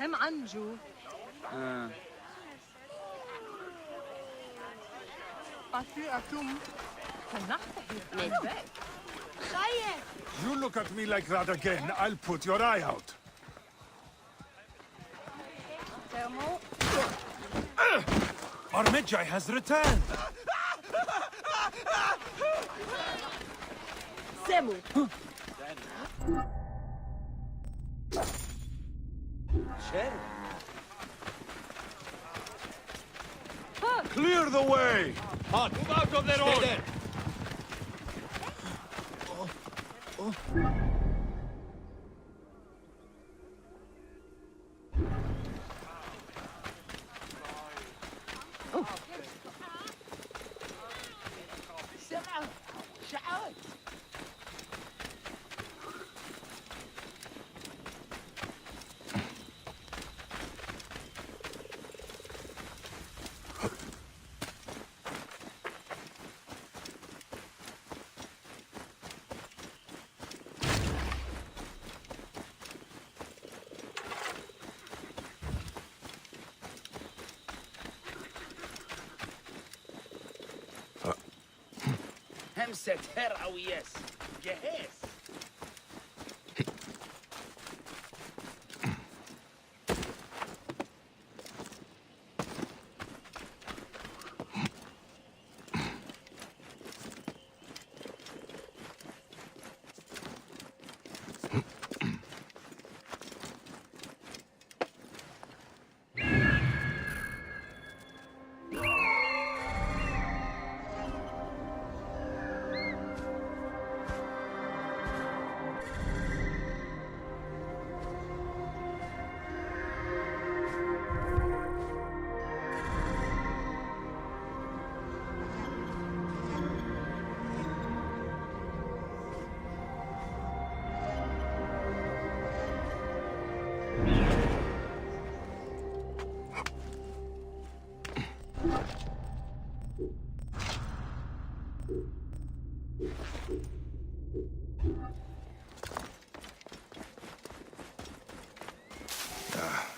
هم عنجو. You look at me like that again, I'll put your eye out. Our Magi has returned. Semu. Clear the way! Move out of the road! همسة هرعوياس جهاز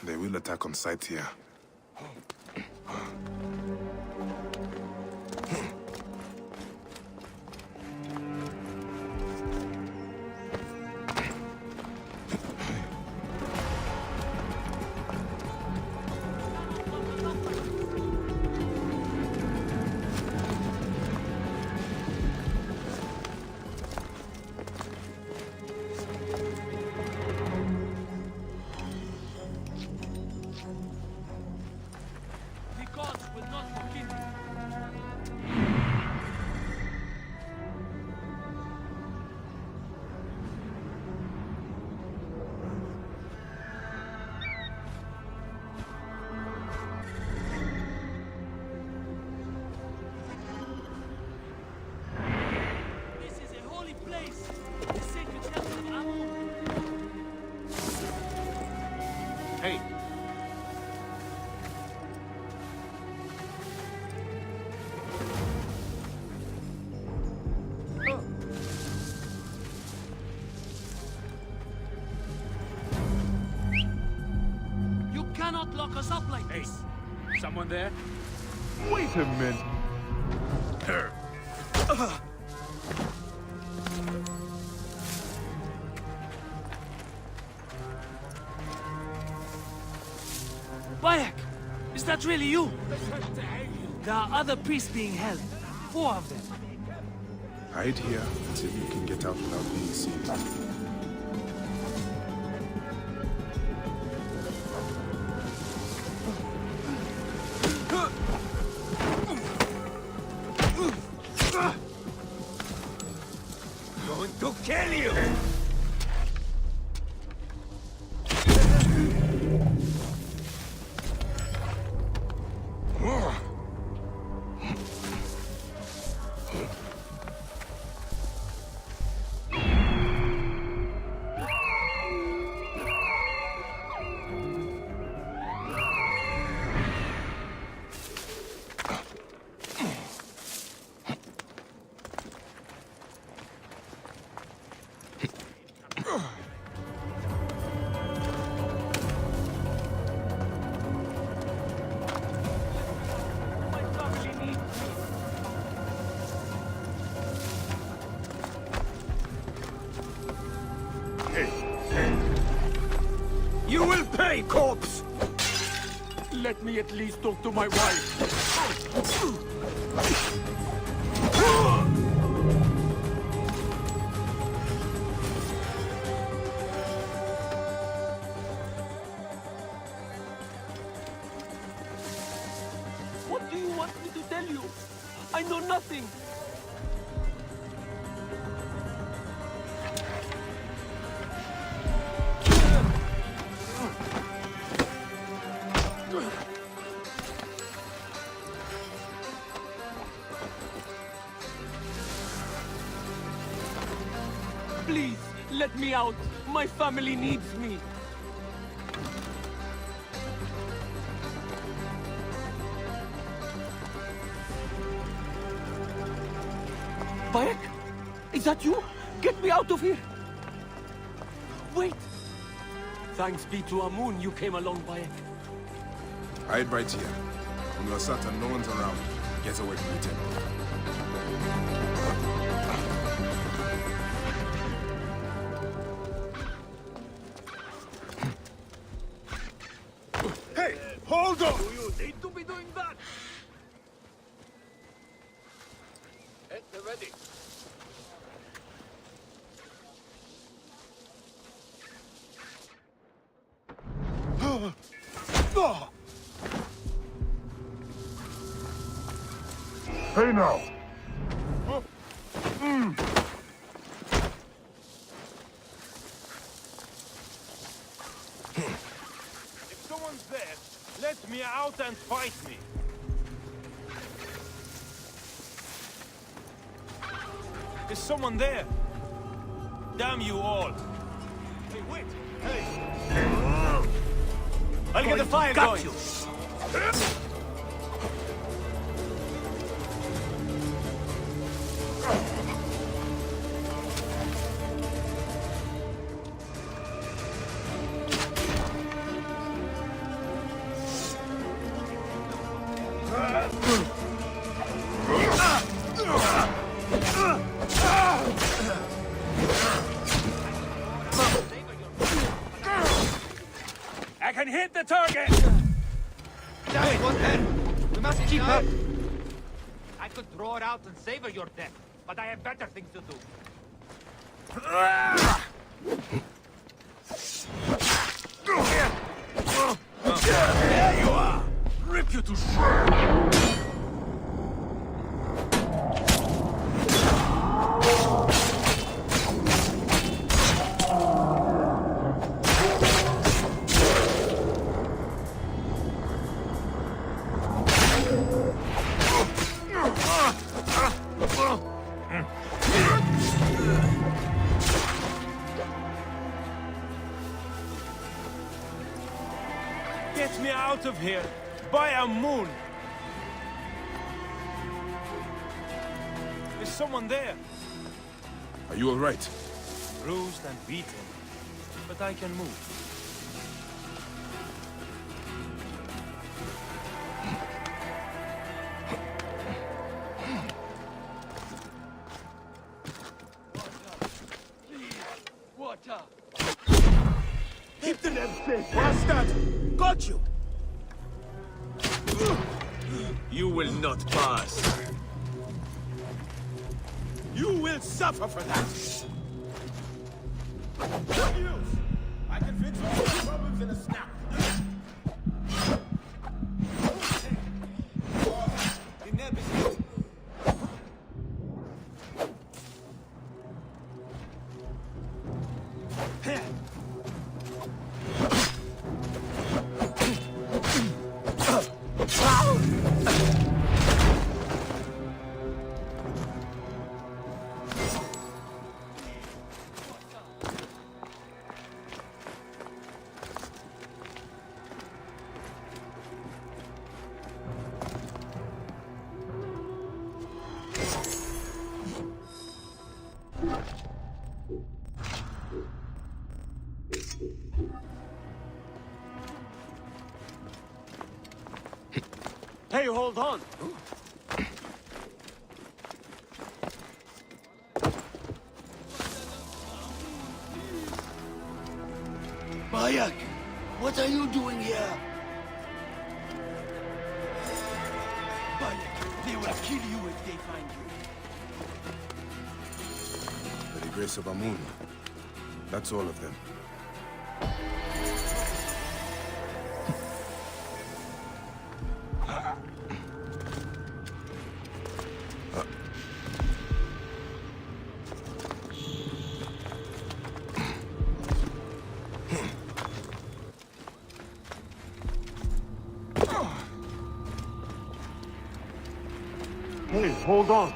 They will attack on sight here. Hey! You cannot lock us up like this. Someone there? Wait a minute. Bayek! Is that really you? There are other priests being held. 4 of them. Hide here until you can get out without being seen. Going to kill you! You will pay, corpse! Let me at least talk to my wife. What do you want me to tell you? I know nothing. Please, let me out. My family needs me. Bayek? Is that you? Get me out of here! Wait! Thanks be to Amun you came along, Bayek. Hide right here. When you're certain no one's around, get away from the temple. Hey, hold on! You need to be doing that! At the ready. Oh. Hey now! If someone's there, let me out and fight me. Is someone there? Damn you all! Hey, wait! Hey! I'll get the fire going! I can hit the target! Damn it, one head! We must keep up! I could throw it out and savor your death, but I have better things to do. There you are! Rip you to shreds! Get me out of here! By a moon! Is someone there? Are you alright? Bruised and beaten, but I can move. Water! Keep the left safe, bastard! Got you! You will not pass. You will suffer for that! Good news! I can fix all your problems in a snap. Hey, hold on! Bayek! What are you doing here? Bayek, they will kill you if they find you. By the grace of Amun. That's all of them. Hey, hold on.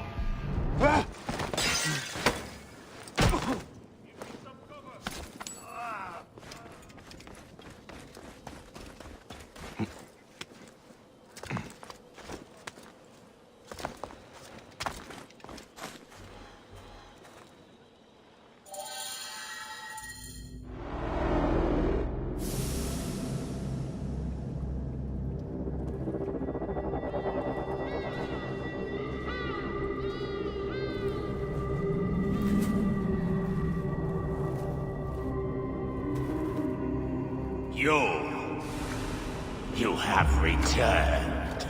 You have returned.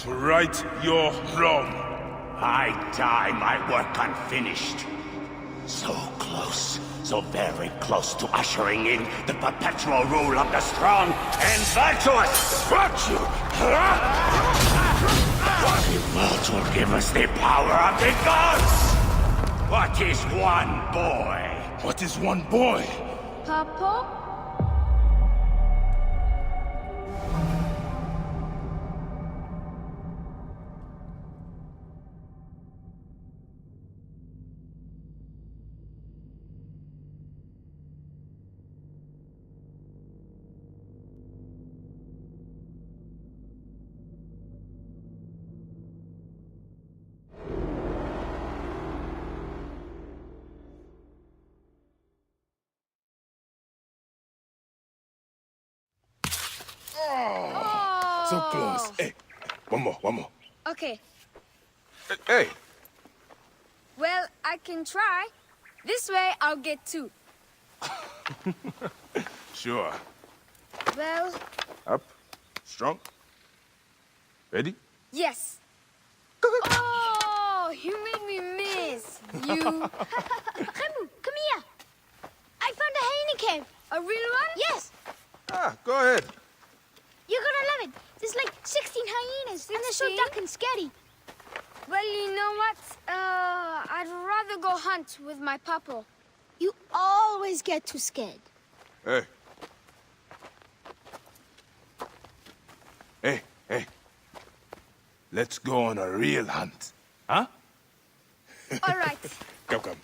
To right your wrong. I die my work unfinished. So close, so very close to ushering in the perpetual rule of the strong and virtuous. Virtue! The world will give us the power of the gods. What is one boy? What is one boy? Papa? So close. Hey, one more. Okay. Hey, Well, I can try. This way, I'll get two. sure. Well, Up, strong. Ready? yes. Oh, you made me miss. You. Remu, come here. I found a hyena cave. A real one? Yes, Go ahead. you're gonna love it. There's like 16 hyenas, and they're so See? dark and scary. Well, you know what? I'd rather go hunt with my papa. You always get too scared. Hey. Hey. Let's go on a real hunt. Huh? All right. Come.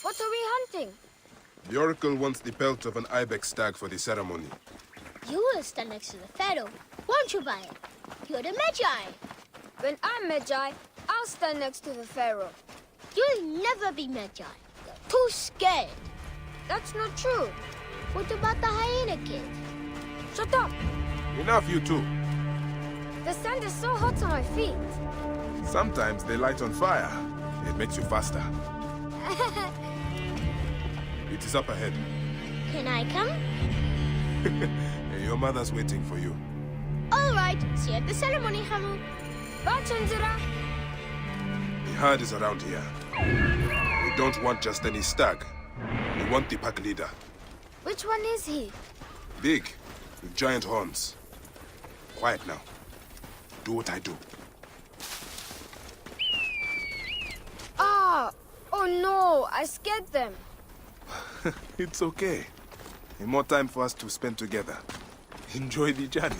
What are we hunting? The Oracle wants the pelt of an ibex stag for the ceremony. You will stand next to the pharaoh, won't you, Bayek? You're the Magi. When I'm Magi, I'll stand next to the pharaoh. You'll never be Magi. You're too scared. That's not true. What about the hyena kid? Shut up. Enough, you two. The sand is so hot on my feet. Sometimes they light on fire. It makes you faster. It is up ahead. Can I come? Your mother's waiting for you. All right. See you at the ceremony, Hamu. Bye, Chandra. The herd is around here. We don't want just any stag. We want the pack leader. Which one is he? Big, with giant horns. Quiet now. Do what I do. Ah! Oh no, I scared them. It's okay. More time for us to spend together. Enjoy the journey.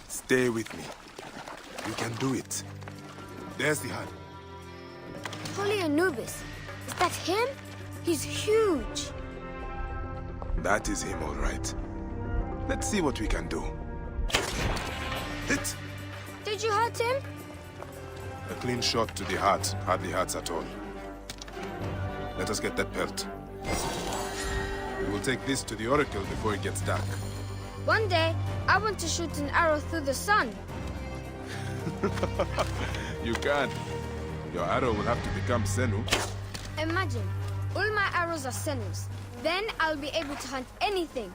Stay with me. You can do it. There's the herd. Holy Anubis. Is that him? He's huge. That is him, all right. Let's see what we can do. Hit! Did you hurt him? A clean shot to the heart hardly hurts at all. Let us get that pelt. We will take this to the Oracle before it gets dark. One day, I want to shoot an arrow through the sun. You can. Your arrow will have to become Senu. Imagine, all my arrows are Senus. Then I'll be able to hunt anything.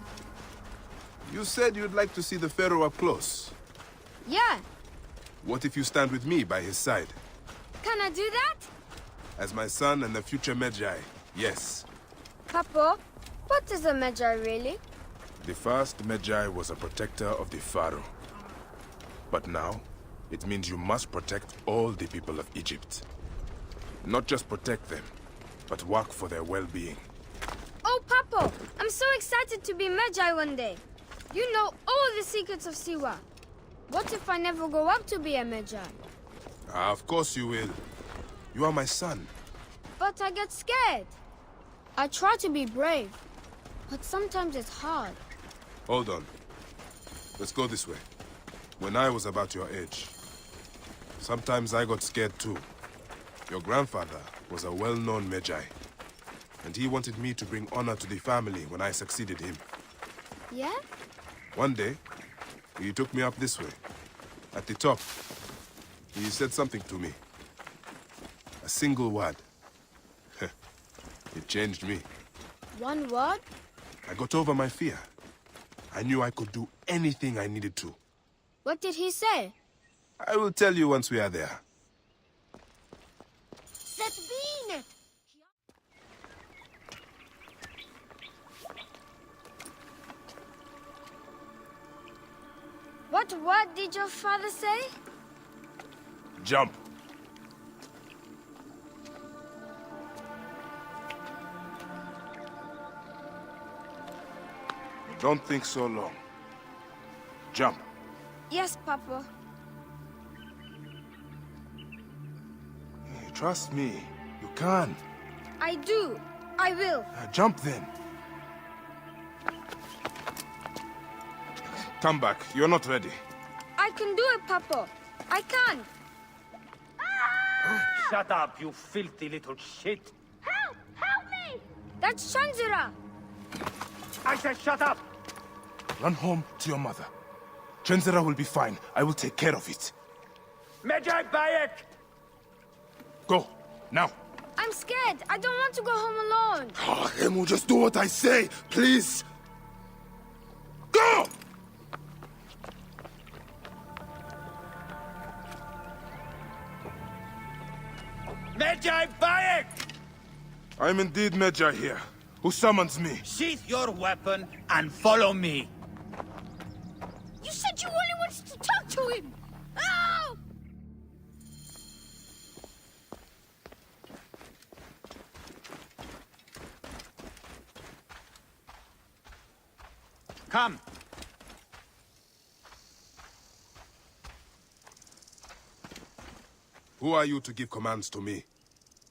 You said you'd like to see the Pharaoh up close. Yeah. What if you stand with me by his side? Can I do that? As my son and the future Magi, yes. Papa, what is a Magi really? The first Magi was a protector of the Pharaoh. But now, it means you must protect all the people of Egypt. Not just protect them, but work for their well-being. Oh, Papa, I'm so excited to be Magi one day. You know all the secrets of Siwa. What if I never grow up to be a Magi? Of course you will. You are my son. But I get scared. I try to be brave, but sometimes it's hard. Hold on. Let's go this way. When I was about your age, sometimes I got scared too. Your grandfather was a well-known Magi, and he wanted me to bring honor to the family when I succeeded him. Yeah? One day, he took me up this way. At the top, he said something to me. A single word. It changed me. One word? I got over my fear. I knew I could do anything I needed to. What did he say? I will tell you once we are there. What word did your father say? Jump. Don't think so long. Jump. Yes, Papa. Trust me. You can. I do. I will. Jump then. Come back. You're not ready. I can do it, Papa. I can. Shut up, you filthy little shit. Help! Help me! That's Shanzira. I said shut up! Run home to your mother. Chenzera will be fine. I will take care of it. Magi Bayek! Go. Now. I'm scared. I don't want to go home alone. Emu, just do what I say, please. Go! Magi Bayek! I'm indeed Magi here. Who summons me? Sheath your weapon and follow me. You said you only wanted to talk to him! Oh! Come. Who are you to give commands to me?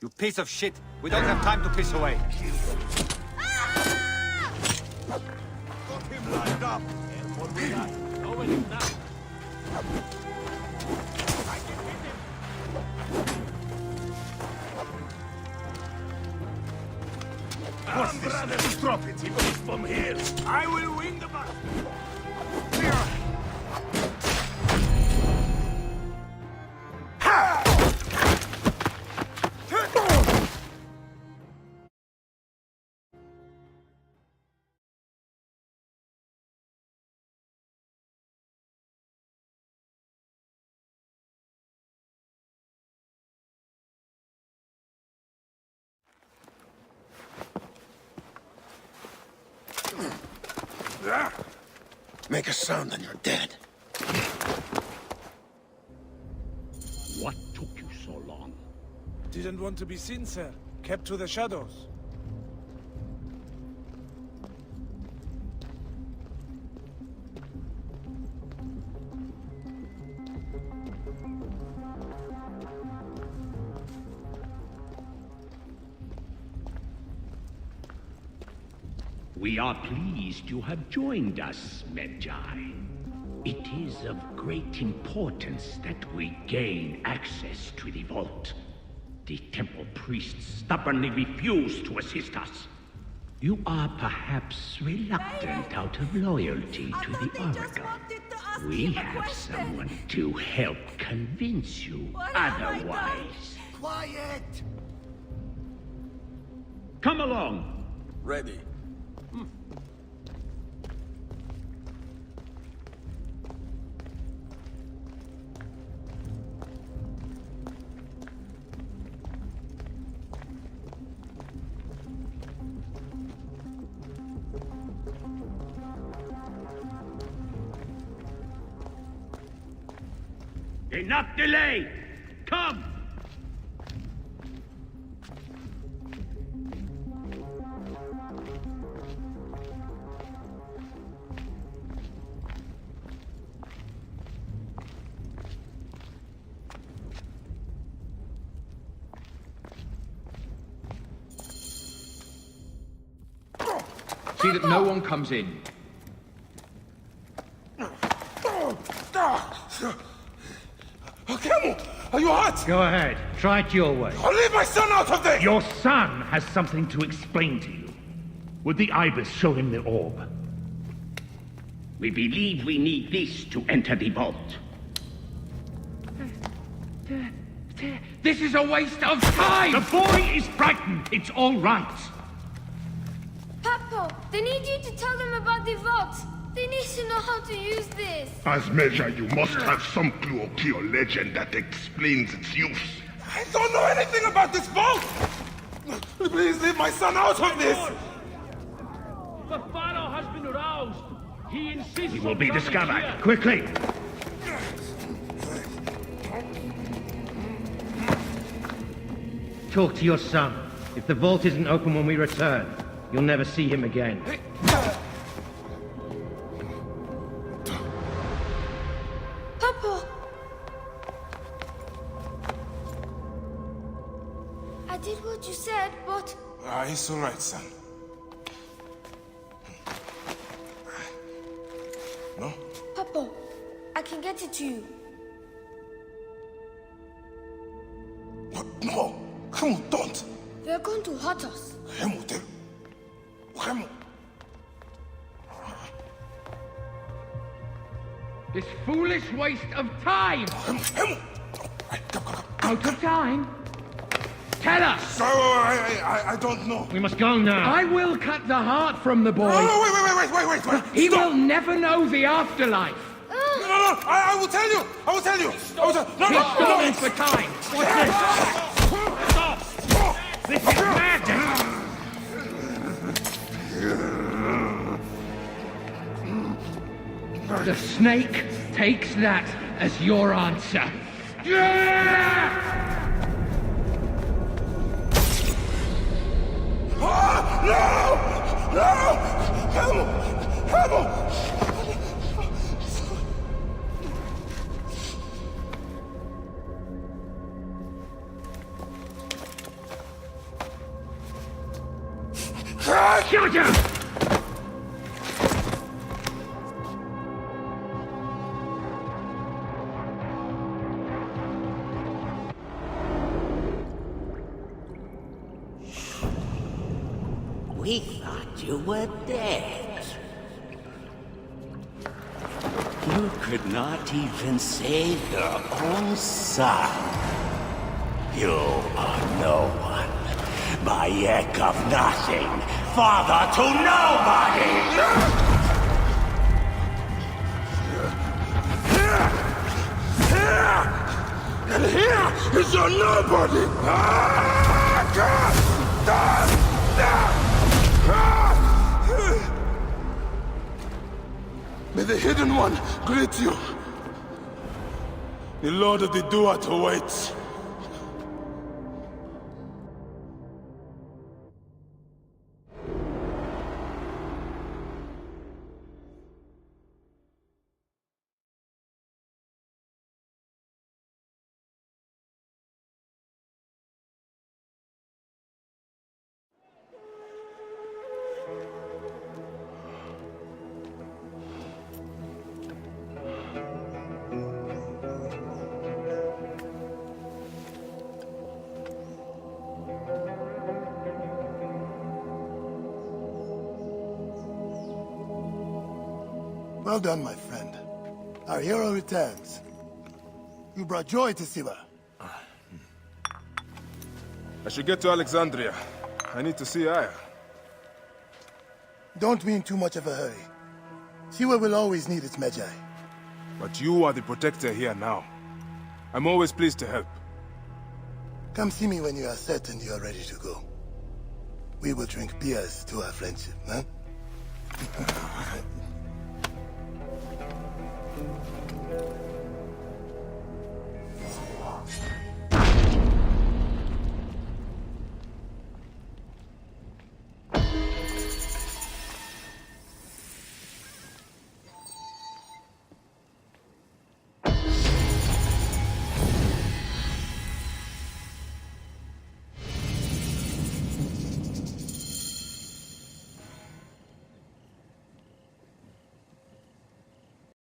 You piece of shit. We don't have time to piss away. Got him lined up. What's this? Brothers, drop it. He goes from here. I will win the battle. Make a sound and you're dead. What took you so long? Didn't want to be seen, sir. Kept to the shadows. We are pleased you have joined us, Magi. It is of great importance that we gain access to the vault. The temple priests stubbornly refuse to assist us. You are perhaps reluctant out of loyalty to the Oracle. We have someone to help convince you otherwise. Quiet! Come along. Ready. Enough delay! Come! See that no one comes in. Camel, are you hurt? Go ahead. Try it your way. I'll leave my son out of this! Your son has something to explain to you. Would the Ibis show him the orb? We believe we need this to enter the vault. This is a waste of time! The boy is frightened. It's all right. Papa, they need you to tell them about the vault. They need to know how to use this. As measure, you must have some clue or key or legend that explains its use. I don't know anything about this vault! Please leave my son out of this! The Pharaoh has been aroused. He insists He will on be coming discovered. here. Quickly. Talk to your son. If the vault isn't open when we return, you'll never see him again. Papa! I did what you said, but... It's all right, son. No? Papa, I can get it to you. No! Camel, don't! They're going to hurt us. Camel, Camel! This foolish waste of time! Camel! Come. Out of time? Tell us! So, I don't know. We must go now. I will cut the heart from the boy. No, wait! He Stop. will never know the afterlife. No, I will tell you! I will tell you! He's stalling for time. This is madness. The snake takes that as your answer. Camel! Shoot him! We thought you were dead. You could not even save your own son. You are no one. Bayek of nothing. Father to nobody! And here is your nobody! May the Hidden One greet you. The Lord of the Duat awaits. Well done, my friend. Our hero returns. You brought joy to Siwa. I should get to Alexandria. I need to see Aya. Don't be in too much of a hurry. Siwa will always need its Magi. But you are the protector here now. I'm always pleased to help. Come see me when you are set and you are ready to go. We will drink beers to our friendship, huh?